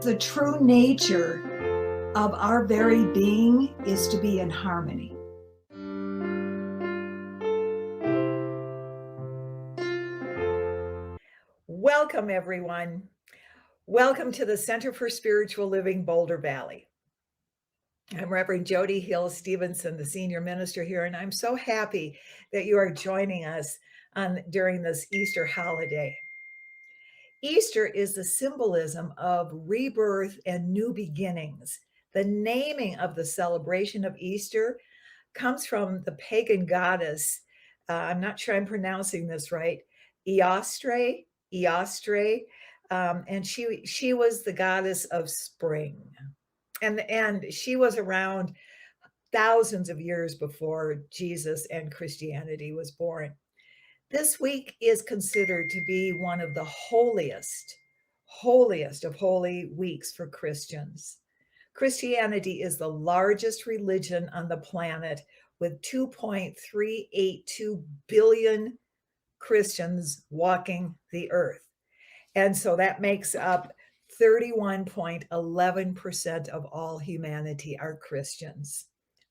The true nature of our very being is to be in harmony. Welcome, everyone. Welcome to the Center for Spiritual Living, Boulder Valley. I'm Reverend Jody Stevenson, the senior minister here, and I'm so happy that you are joining us during this Easter holiday. Easter is the symbolism of rebirth and new beginnings. The naming of the celebration of Easter comes from the pagan goddess, I'm not sure I'm pronouncing this right, Eostre, and she was the goddess of spring. And she was around thousands of years before Jesus and Christianity was born. This week is considered to be one of the holiest of holy weeks for Christians. Christianity is the largest religion on the planet with 2.382 billion Christians walking the earth. And so that makes up 31.11% of all humanity are Christians.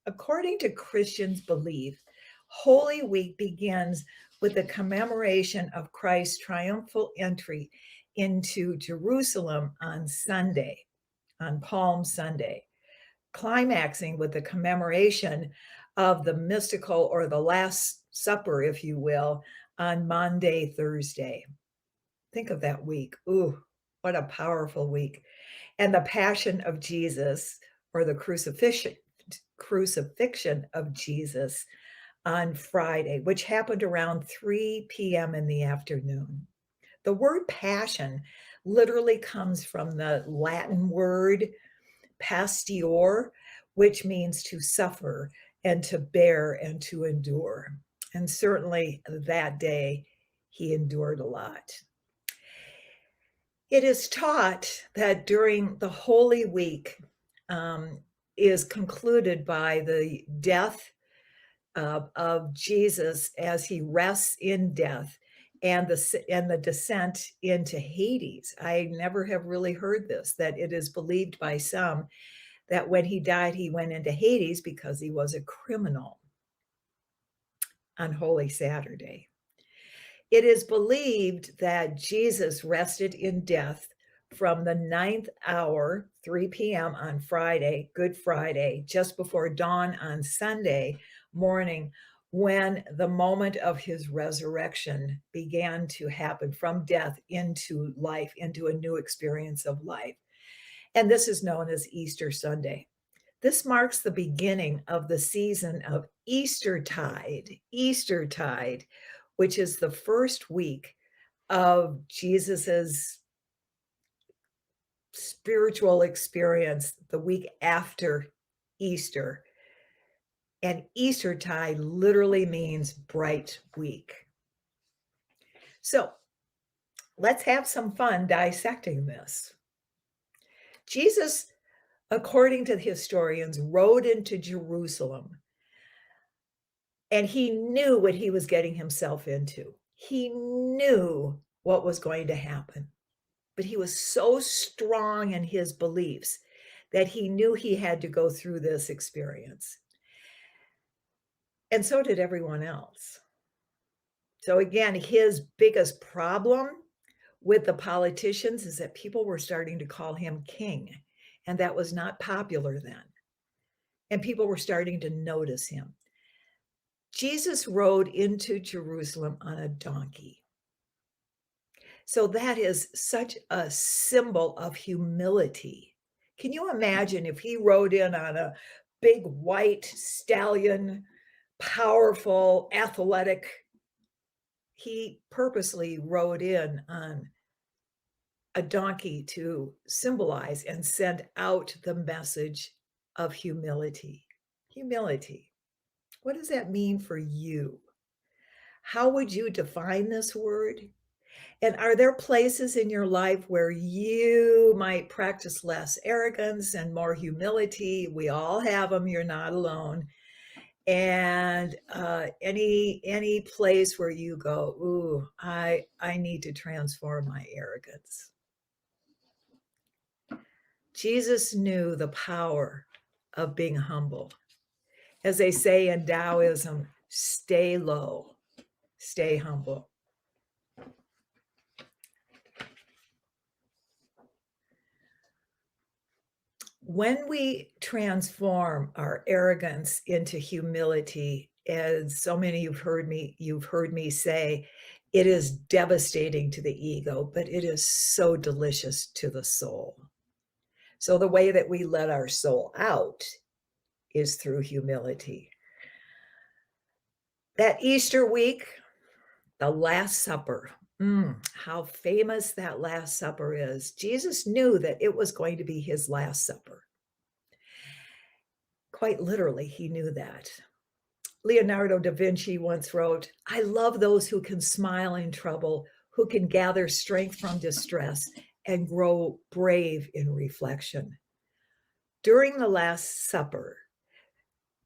According to Christians' belief, Holy Week begins with the commemoration of Christ's triumphal entry into Jerusalem on Sunday, on Palm Sunday, climaxing with the commemoration of the mystical or the Last Supper, if you will, on Maundy, Thursday. Think of that week. Ooh, what a powerful week. And the Passion of Jesus, or the crucifixion of Jesus on Friday, which happened around 3 p.m. in the afternoon. The word passion literally comes from the Latin word pastior, which means to suffer and to bear and to endure. And certainly that day, he endured a lot. It is taught that during the Holy Week is concluded by the death of Jesus as he rests in death and the descent into Hades. I never have really heard this, that it is believed by some that when he died, he went into Hades because he was a criminal on Holy Saturday. It is believed that Jesus rested in death from the 9th hour, 3 p.m. on Friday, Good Friday, just before dawn on Sunday morning, when the moment of his resurrection began to happen from death into life, into a new experience of life. And this is known as Easter Sunday. This marks the beginning of the season of Eastertide, which is the first week of Jesus's spiritual experience, the week after Easter. And Eastertide literally means bright week. So let's have some fun dissecting this. Jesus, according to the historians, rode into Jerusalem, and he knew what he was getting himself into. He knew what was going to happen, but he was so strong in his beliefs that he knew he had to go through this experience. And so did everyone else. So again, his biggest problem with the politicians is that people were starting to call him king, and that was not popular then. And people were starting to notice him. Jesus rode into Jerusalem on a donkey. So that is such a symbol of humility. Can you imagine if he rode in on a big white stallion, powerful, athletic? He purposely rode in on a donkey to symbolize and send out the message of humility. Humility. What does that mean for you? How would you define this word? And are there places in your life where you might practice less arrogance and more humility? We all have them. You're not alone. And any place where you go, ooh, I need to transform my arrogance. Jesus knew the power of being humble. As they say in Taoism, stay low, stay humble. When we transform our arrogance into humility, as so many you've heard me say, it is devastating to the ego, but it is so delicious to the soul. So the way that we let our soul out is through humility. That Easter week, the Last Supper. How famous that Last Supper is. Jesus knew that it was going to be his last supper. Quite literally, he knew that. Leonardo da Vinci once wrote, "I love those who can smile in trouble, who can gather strength from distress, and grow brave in reflection." During the Last Supper,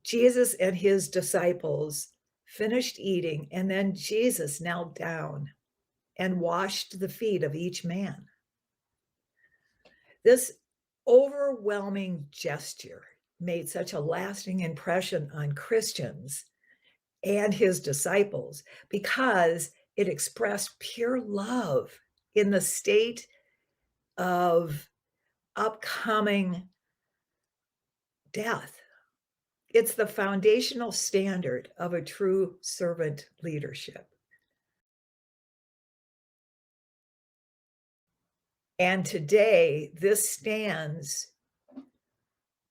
Jesus and his disciples finished eating, and then Jesus knelt down and washed the feet of each man. This overwhelming gesture made such a lasting impression on Christians and his disciples because it expressed pure love in the state of upcoming death. It's the foundational standard of a true servant leadership. And today, this stands,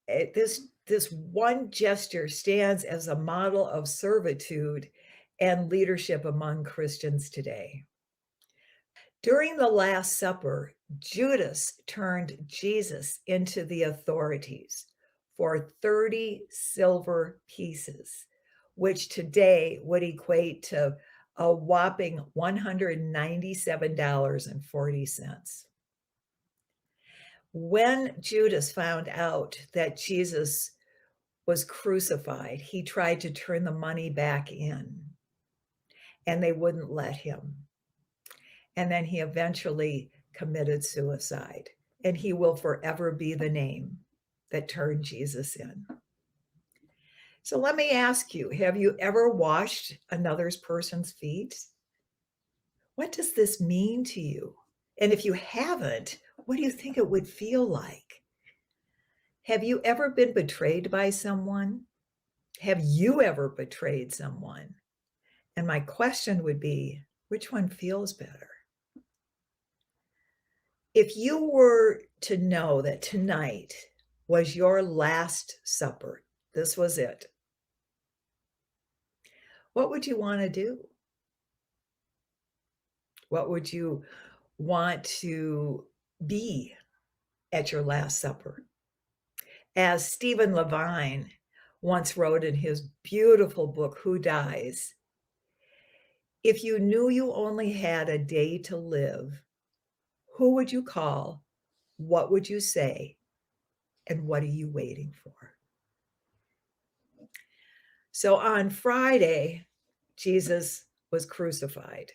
this one gesture stands as a model of servitude and leadership among Christians today. During the Last Supper, Judas turned Jesus into the authorities for 30 silver pieces, which today would equate to a whopping $197.40. When Judas found out that Jesus was crucified, he tried to turn the money back in, and they wouldn't let him. And then he eventually committed suicide, and he will forever be the name that turned Jesus in. So let me ask you, have you ever washed another person's feet? What does this mean to you? And if you haven't, what do you think it would feel like? Have you ever been betrayed by someone? Have you ever betrayed someone? And my question would be, which one feels better? If you were to know that tonight was your last supper, this was it, what would you want to do? What would you want to be at your last supper? As Stephen Levine once wrote in his beautiful book, Who Dies? If you knew you only had a day to live, who would you call? What would you say? And what are you waiting for? So on Friday, Jesus was crucified,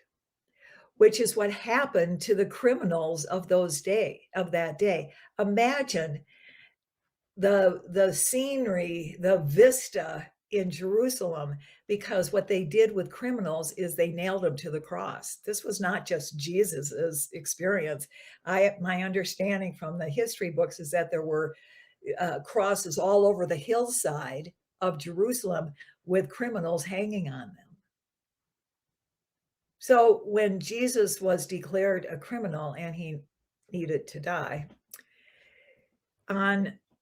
which is what happened to the criminals of that day. Imagine the scenery, the vista in Jerusalem, because what they did with criminals is they nailed them to the cross. This was not just Jesus's experience. My understanding from the history books is that there were crosses all over the hillside of Jerusalem with criminals hanging on them. So when Jesus was declared a criminal and he needed to die,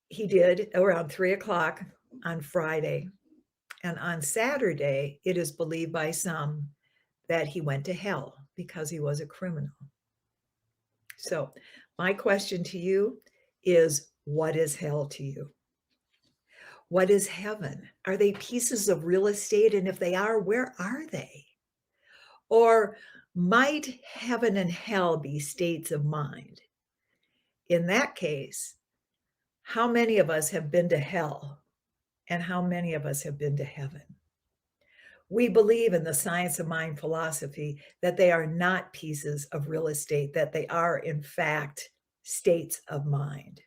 he did around 3:00 on Friday. And on Saturday, it is believed by some that he went to hell because he was a criminal. So my question to you is, what is hell to you? What is heaven? Are they pieces of real estate? And if they are, where are they? Or might heaven and hell be states of mind? In that case, how many of us have been to hell and how many of us have been to heaven? We believe in the science of mind philosophy that they are not pieces of real estate, that they are, in fact, states of mind.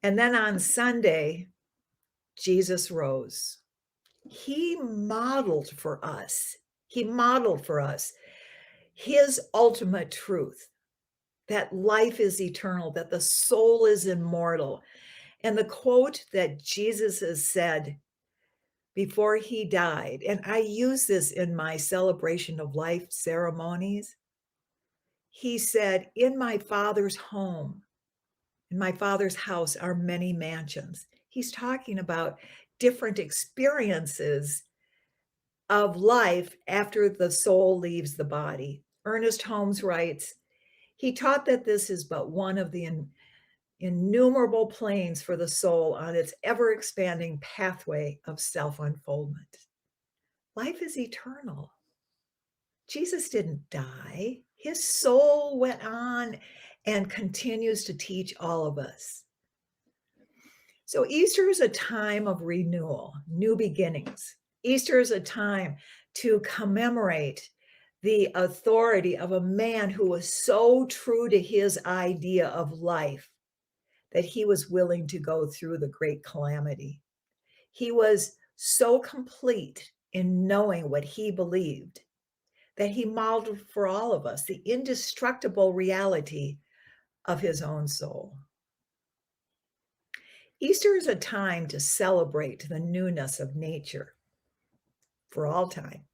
And then on Sunday, Jesus rose. He modeled for us. He modeled for us his ultimate truth, that life is eternal, that the soul is immortal. And the quote that Jesus has said before he died, and I use this in my celebration of life ceremonies, he said, "In my Father's home, in my Father's house are many mansions." He's talking about different experiences of life after the soul leaves the body. Ernest Holmes writes, he taught that this is but one of the innumerable planes for the soul on its ever expanding pathway of self unfoldment. Life is eternal. Jesus didn't die. His soul went on and continues to teach all of us. So Easter is a time of renewal, new beginnings. Easter is a time to commemorate the authority of a man who was so true to his idea of life that he was willing to go through the great calamity. He was so complete in knowing what he believed that he modeled for all of us the indestructible reality of his own soul. Easter is a time to celebrate the newness of nature for all time.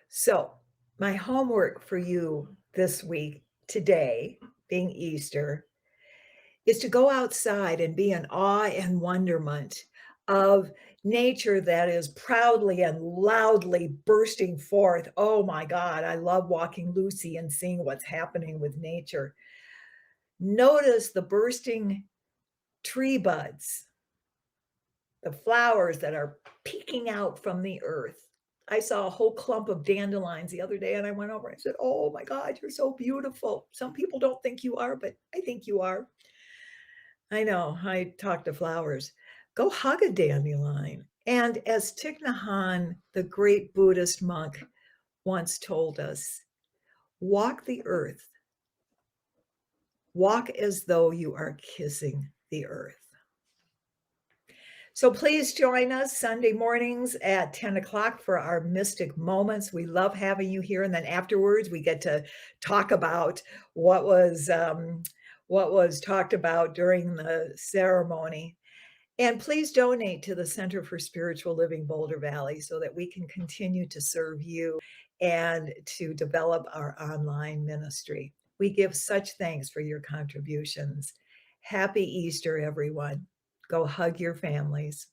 So, my homework for you this week, today, being Easter, is to go outside and be in awe and wonderment of nature that is proudly and loudly bursting forth. Oh my God, I love walking Lucy and seeing what's happening with nature. Notice the bursting tree buds, the flowers that are peeking out from the earth. I saw a whole clump of dandelions the other day and I went over and said, "Oh my God, you're so beautiful." Some people don't think you are, but I think you are. I know, I talk to flowers. Go hug a dandelion. And as Thich Nhat Hanh, the great Buddhist monk, once told us, walk the earth. Walk as though you are kissing the earth. So please join us Sunday mornings at 10 o'clock for our Mystic Moments. We love having you here. And then afterwards, we get to talk about what was talked about during the ceremony. And please donate to the Center for Spiritual Living Boulder Valley so that we can continue to serve you and to develop our online ministry. We give such thanks for your contributions. Happy Easter, everyone. Go hug your families.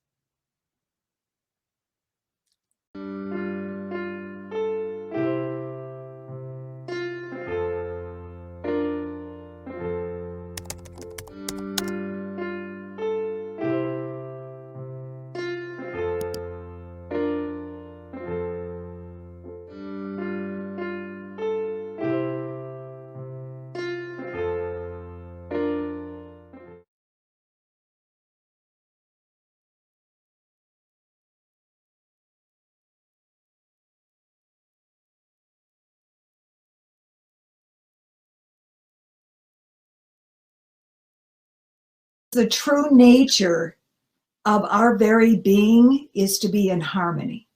The true nature of our very being is to be in harmony.